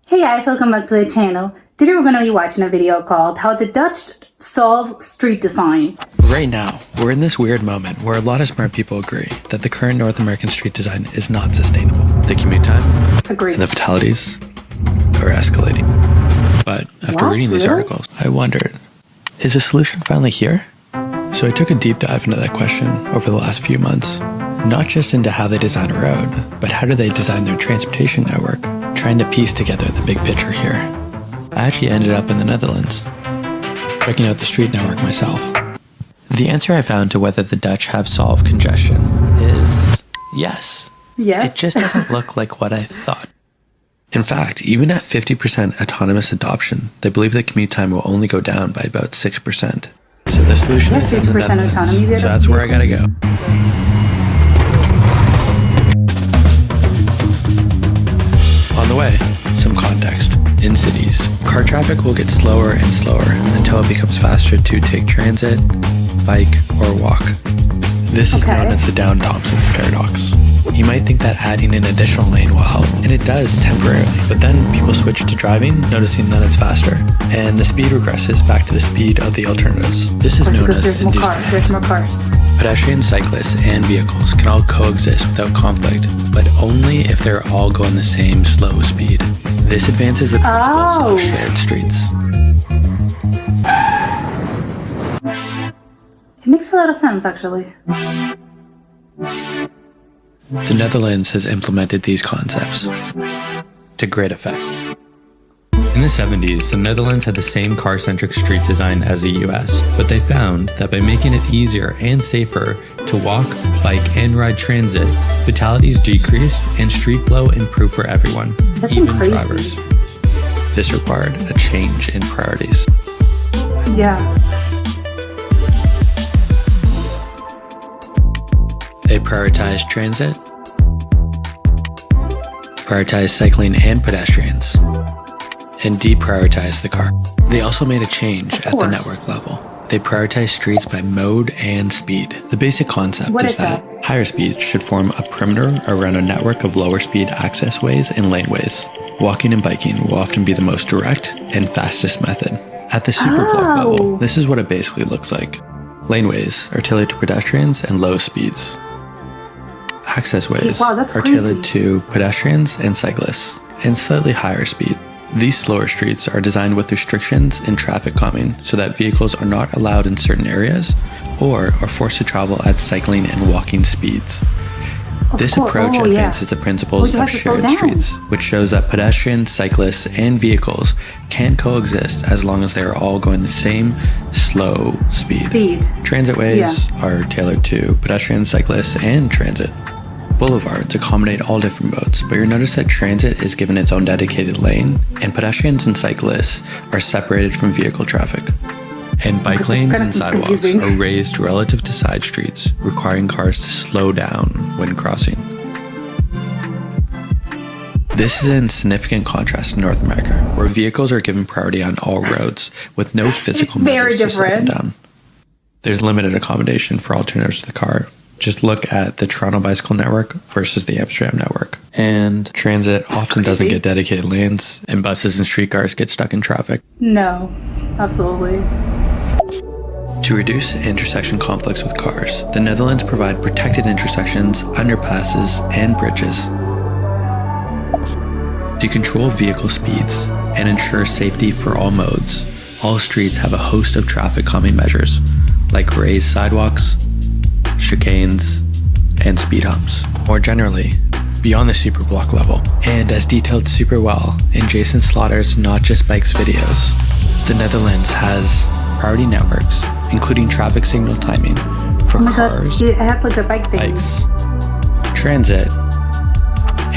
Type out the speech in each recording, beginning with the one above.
Hey guys, welcome back to the channel. Today we're going to be watching a video called How the Dutch Solve Street Design. Right now, we're in this weird moment where a lot of smart people agree that the current North American street design is not sustainable. The commute time Agreed. and the fatalities are escalating. But after reading these articles, I wondered, is the solution finally here? So I took a deep dive into that question over the last few months. Not just into how they design a road, but how do they design their transportation network, trying to piece together the big picture here. I actually ended up in the Netherlands, checking out the street network myself. The answer I found to whether the Dutch have solved congestion is yes. Yes. It just doesn't look like what I thought. In fact, even at 50% autonomous adoption, they believe the commute time will only go down by about 6%. So the solution is in the 50% Netherlands. autonomy. So that's where I gotta go. On the way, some context. In cities, car traffic will get slower and slower until it becomes faster to take transit, bike, or walk. This is known as the Down-Thompson's paradox. You might think that adding an additional lane will help, and it does temporarily, but then people switch to driving, noticing that it's faster, and the speed regresses back to the speed of the alternatives. This is known as induced demand. There's more cars. Pedestrians, cyclists, and vehicles can all coexist without conflict, but only if they're all going the same slow speed. This advances the principles of shared streets. It makes a lot of sense, actually. The Netherlands has implemented these concepts to great effect. In the 70s, the Netherlands had the same car-centric street design as the US, but they found that by making it easier and safer to walk, bike, and ride transit, fatalities decreased and street flow improved for everyone, even drivers. This required a change in priorities. Yeah. They prioritized transit, prioritized cycling and pedestrians, and deprioritized the car. They also made a change at the network level. They prioritized streets by mode and speed. The basic concept is that higher speeds should form a perimeter around a network of lower speed access ways and laneways. Walking and biking will often be the most direct and fastest method. At the superblock level, this is what it basically looks like. Laneways are tailored to pedestrians and low speeds. Accessways are tailored to pedestrians and cyclists, and slightly higher speed. These slower streets are designed with restrictions in traffic calming so that vehicles are not allowed in certain areas or are forced to travel at cycling and walking speeds. This approach advances the principles of shared streets, which shows that pedestrians, cyclists, and vehicles can coexist as long as they are all going the same slow speed. Transitways are tailored to pedestrians, cyclists, and transit. Boulevards accommodate all different modes, but you'll notice that transit is given its own dedicated lane, and pedestrians and cyclists are separated from vehicle traffic. And bike lanes and sidewalks are raised relative to side streets, requiring cars to slow down when crossing. This is in significant contrast to North America, where vehicles are given priority on all roads, with no physical measures to slow them down. There's limited accommodation for alternatives to the car. Just look at the Toronto Bicycle Network versus the Amsterdam Network. And transit often doesn't get dedicated lanes, and buses and streetcars get stuck in traffic. No, absolutely. To reduce intersection conflicts with cars, the Netherlands provide protected intersections, underpasses, and bridges. To control vehicle speeds and ensure safety for all modes, all streets have a host of traffic calming measures, like raised sidewalks, chicanes, and speed humps. More generally, beyond the superblock level, and as detailed super well in Jason Slaughter's Not Just Bikes videos, the Netherlands has priority networks, including traffic signal timing for cars, it has like a bikes, transit,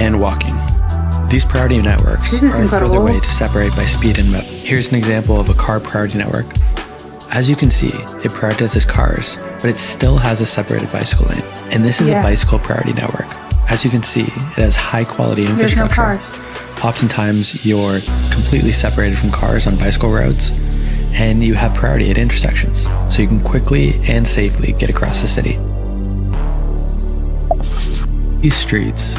and walking. These priority networks are a further way to separate by speed and mode. Here's an example of a car priority network. As you can see, it prioritizes cars, but it still has a separated bicycle lane. And this is a bicycle priority network. As you can see, it has high quality infrastructure. There's no cars. Oftentimes, you're completely separated from cars on bicycle roads, and you have priority at intersections, so you can quickly and safely get across the city. These streets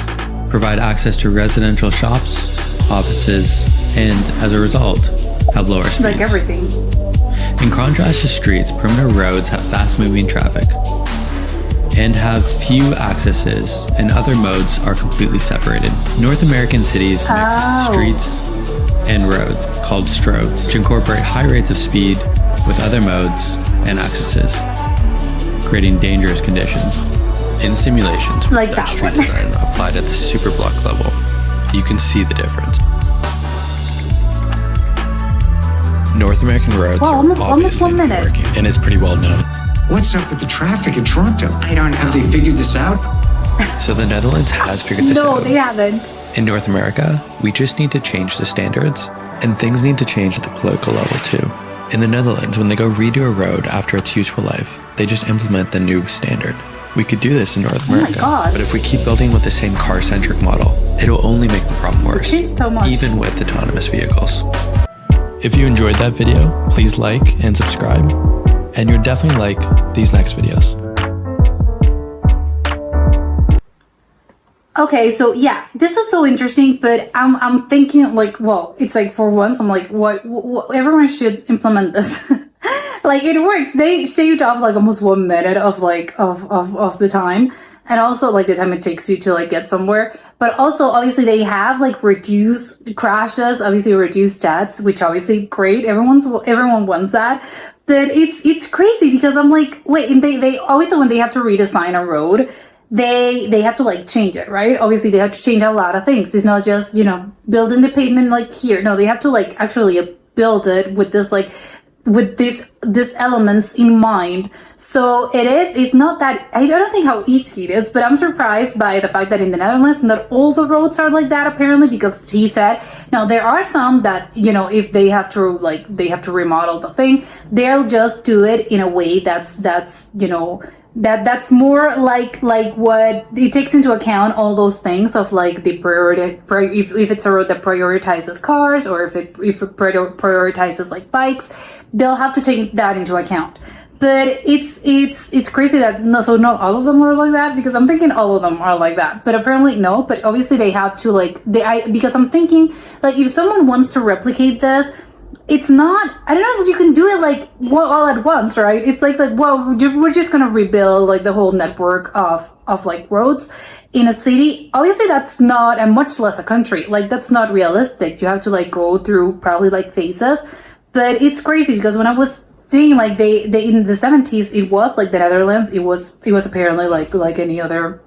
provide access to residential shops, offices, and as a result, have lower speeds. Like everything. In contrast to streets, perimeter roads have fast-moving traffic and have few accesses, and other modes are completely separated. North American cities mix streets and roads, called strobes, which incorporate high rates of speed with other modes and accesses, creating dangerous conditions. In simulations with Like Dutch that street one. design applied at the superblock level, you can see the difference. North American roads Wow, are almost obviously 1 not minute. working, and it's pretty well known. What's up with the traffic in Toronto? I don't know. Have they figured this out? So the Netherlands has figured this No, out. they haven't. In North America, we just need to change the standards, and things need to change at the political level too. In the Netherlands, when they go redo a road after its useful life, they just implement the new standard. We could do this in North my America, God. but if we keep building with the same car-centric model, it'll only make the problem worse, changed so much. even with autonomous vehicles. If you enjoyed that video, please like and subscribe, and you'll definitely like these next videos. Okay, so yeah, this was so interesting, but I'm thinking like, well, it's like for once I'm like, what everyone should implement this. Like it works. They shaved off like almost 1 minute of like of the time, and also like the time it takes you to like get somewhere. But also obviously they have like reduced crashes, obviously reduced deaths, which obviously great. Everyone wants that. But it's crazy because I'm like, wait, and they always when they have to redesign a road, they have to like change it, right? Obviously they have to change a lot of things. It's not just, you know, building the pavement like here. No, they have to like actually build it with this like with these elements in mind. So it's not that, I don't think how easy it is, but I'm surprised by the fact that in the Netherlands not all the roads are like that apparently, because he said now there are some that, you know, if they have to like they have to remodel the thing, they'll just do it in a way that's you know, that's more like what it takes into account all those things of like the priority, if it's a road that prioritizes cars, or if it prioritizes like bikes, they'll have to take that into account. But it's crazy that not all of them are like that, because I'm thinking all of them are like that, but apparently no. But obviously they have to like because I'm thinking like if someone wants to replicate this, it's not, I don't know if you can do it like all at once, right? It's like well, we're just gonna rebuild like the whole network of like roads in a city. Obviously that's not, and much less a country, like that's not realistic. You have to like go through probably like phases. But it's crazy because when I was seeing like they in the 70s, it was like the Netherlands, it was apparently like any other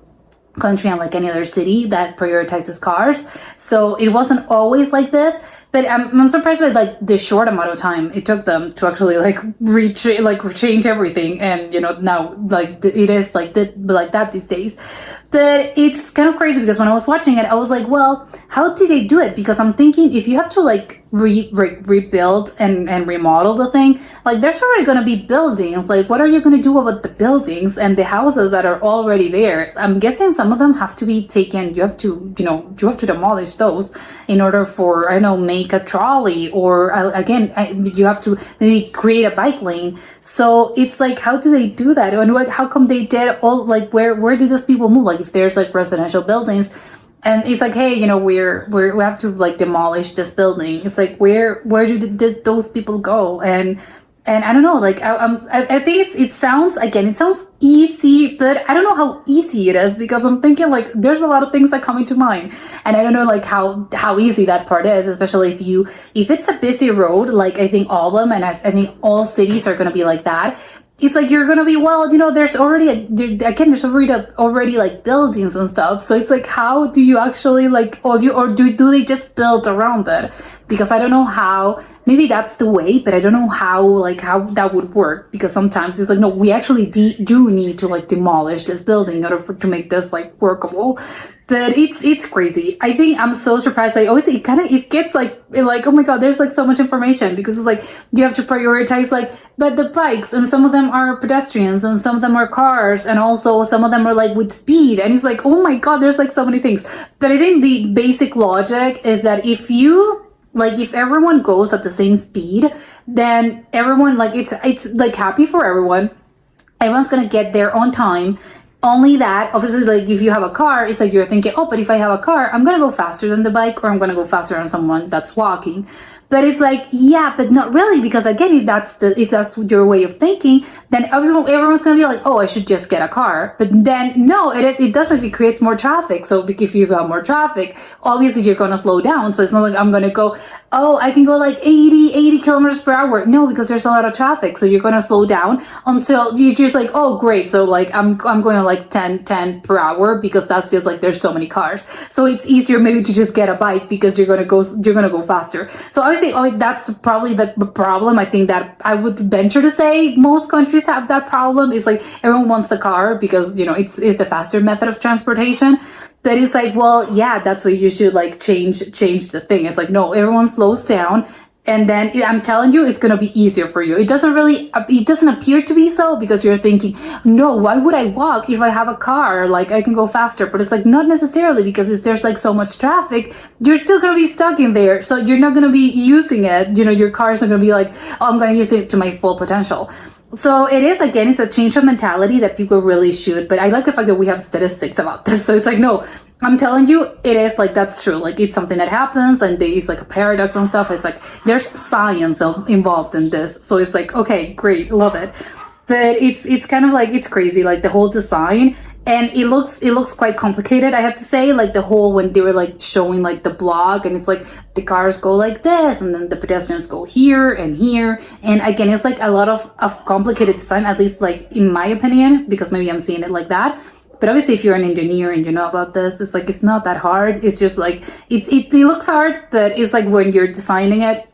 country and like any other city that prioritizes cars. So it wasn't always like this. But I'm surprised by like the short amount of time it took them to actually like change everything, and you know now like it is like that these days. But it's kind of crazy because when I was watching it, I was like, well, how did they do it? Because I'm thinking if you have to like rebuild and remodel the thing, like there's already going to be buildings. Like what are you going to do about the buildings and the houses that are already there? I'm guessing some of them have to be taken. You have to demolish those in order for, I don't know, make a trolley, or you have to maybe create a bike lane. So it's like, how do they do that? And how come they did all, like where did those people move? Like if there's like residential buildings, and it's like, hey, you know, we have to like demolish this building. It's like where do those people go? And I don't know, like I think it sounds easy, but I don't know how easy it is, because I'm thinking like there's a lot of things that come into mind, and I don't know like how easy that part is, especially if it's a busy road, like I think all of them, and I think all cities are gonna be like that. It's like you're gonna be, well, you know, there's already like buildings and stuff. So it's like, how do you actually like, or do they just build around it? Because I don't know how. Maybe that's the way, but I don't know how that would work. Because sometimes it's like, no, we actually do need to like demolish this building in order to make this like workable. But it's crazy. I think I'm so surprised by always it gets like oh my god, there's like so much information, because it's like you have to prioritize like, but the bikes, and some of them are pedestrians, and some of them are cars, and also some of them are like with speed, and it's like, oh my god, there's like so many things. But I think the basic logic is that if everyone goes at the same speed, then everyone like it's like happy for everyone. Everyone's gonna get there on time. Only that, obviously, like if you have a car, it's like you're thinking, oh, but if I have a car, I'm gonna go faster than the bike, or I'm gonna go faster than someone that's walking. But it's like, yeah, but not really, because again, if that's your way of thinking, then everyone's gonna be like, oh, I should just get a car. But then no, it doesn't. It creates more traffic. So if you've got more traffic, obviously you're gonna slow down. So it's not like I'm gonna go, oh, I can go like 80 kilometers per hour. No, because there's a lot of traffic. So you're gonna slow down until you're just like, oh, great. So like I'm going like 10 per hour, because that's just like there's so many cars. So it's easier maybe to just get a bike, because you're gonna go faster. So obviously, that's probably the problem. I think that I would venture to say most countries have that problem. It's like everyone wants a car because, you know, it's the faster method of transportation. But it's like, well, yeah, that's why you should like change the thing. It's like, no, everyone slows down. And then I'm telling you, it's going to be easier for you. It doesn't appear to be so, because you're thinking, no, why would I walk if I have a car? Like I can go faster. But it's like, not necessarily, because there's like so much traffic, you're still going to be stuck in there. So you're not going to be using it. You know, your car's not going to be like, oh, I'm going to use it to my full potential. So it is, again, it's a change of mentality that people really should. But I like the fact that we have statistics about this. So it's like, no, I'm telling you, it is like, that's true. Like it's something that happens, and it's like a paradox and stuff. It's like, there's science involved in this. So it's like, okay, great, love it. But it's kind of like, it's crazy, like the whole design. And it looks quite complicated, I have to say. Like the whole, when they were like showing like the blog, and it's like the cars go like this, and then the pedestrians go here and here. And again, it's like a lot of complicated design, at least like in my opinion, because maybe I'm seeing it like that. But obviously, if you're an engineer and you know about this, it's like, it's not that hard. It's just like, it looks hard, but it's like when you're designing it,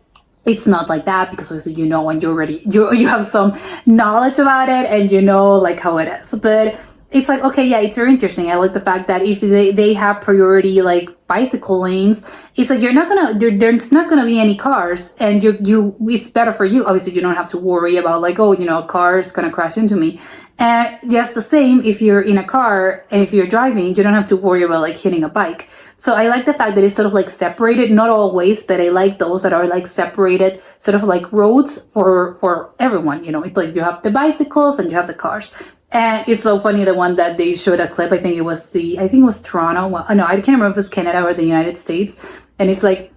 it's not like that, because obviously you know, when you have some knowledge about it, and you know like how it is. But it's like, okay, yeah, it's very interesting. I like the fact that if they have priority like bicycle lanes, it's like there's not gonna be any cars, and it's better for you. Obviously, you don't have to worry about like, oh, you know, a car is gonna crash into me. And just the same, if you're in a car and if you're driving, you don't have to worry about like hitting a bike. So I like the fact that it's sort of like separated, not always, but I like those that are like separated, sort of like roads for everyone. You know, it's like you have the bicycles and you have the cars. And it's so funny, the one that they showed a clip, I think it was Toronto. Well, no, I can't remember if it was Canada or the United States. And it's like,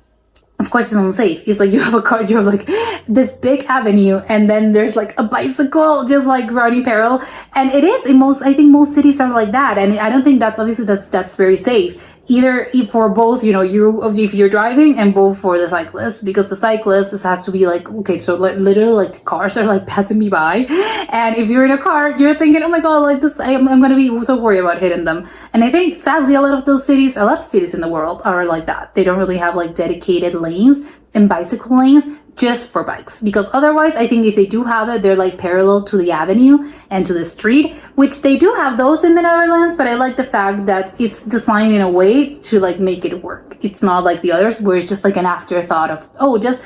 of course it's unsafe. It's like you have a car, you have like this big avenue, and then there's like a bicycle just like running parallel. And it is I think most cities are like that. And I don't think that's very safe. Either for both, you know, if you're driving, and both for the cyclists, because the cyclists has to be like, okay, so like literally like the cars are like passing me by, and if you're in a car, you're thinking, oh my god, like this, I'm gonna be so worried about hitting them. And I think sadly a lot of cities in the world are like that. They don't really have like dedicated lanes and bicycle lanes just for bikes, because otherwise I think if they do have it, they're like parallel to the avenue and to the street, which they do have those in the Netherlands. But I like the fact that it's designed in a way to like make it work. It's not like the others where it's just like an afterthought of, oh, just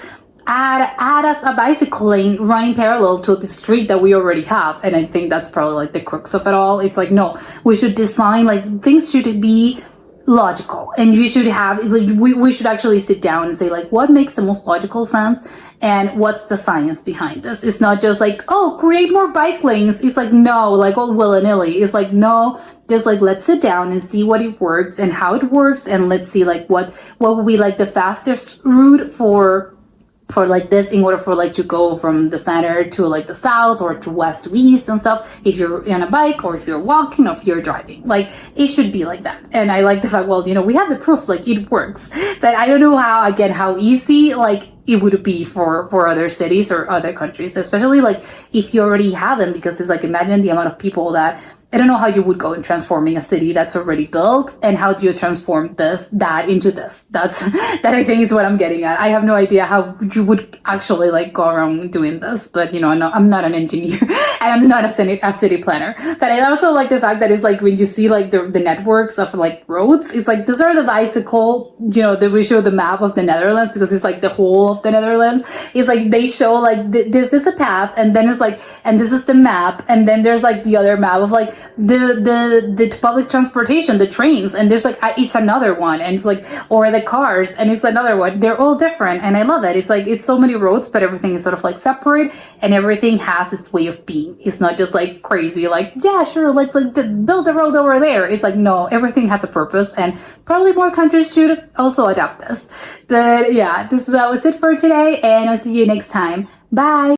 add us a bicycle lane running parallel to the street that we already have. And I think that's probably like the crux of it all. It's like, no, we should design, like things should be logical, and you should have like, we should actually sit down and say like, what makes the most logical sense, and what's the science behind this. It's not just like, oh, create more bike lanes. It's like, no, like all willy-nilly. It's like, no, just like, let's sit down and see what it works and how it works, and let's see like what would be like the fastest route for like this, in order for like to go from the center to like the south, or to west to east and stuff, if you're on a bike, or if you're walking, or if you're driving. Like it should be like that. And I like the fact, well, you know, we have the proof, like it works. But I don't know how easy like it would be for other cities or other countries, especially like if you already have them, because it's like, imagine the amount of people that, I don't know how you would go in transforming a city that's already built, and how do you transform that into this? That I think is what I'm getting at. I have no idea how you would actually like go around doing this, but you know, I'm not an engineer and I'm not a city planner. But I also like the fact that it's like, when you see like the networks of like roads, it's like, these are the bicycle, you know, we show the map of the Netherlands, because it's like the whole of the Netherlands. It's like they show like this is a path, and then it's like, and this is the map, and then there's like the other map of like, the public transportation, the trains, and there's like it's another one, and it's like, or the cars, and it's another one. They're all different, and I love it. It's like it's so many roads, but everything is sort of like separate, and everything has its way of being. It's not just like crazy, like yeah, sure, build a road over there. It's like no, everything has a purpose, and probably more countries should also adopt this. But yeah, that was it for today, and I'll see you next time. Bye.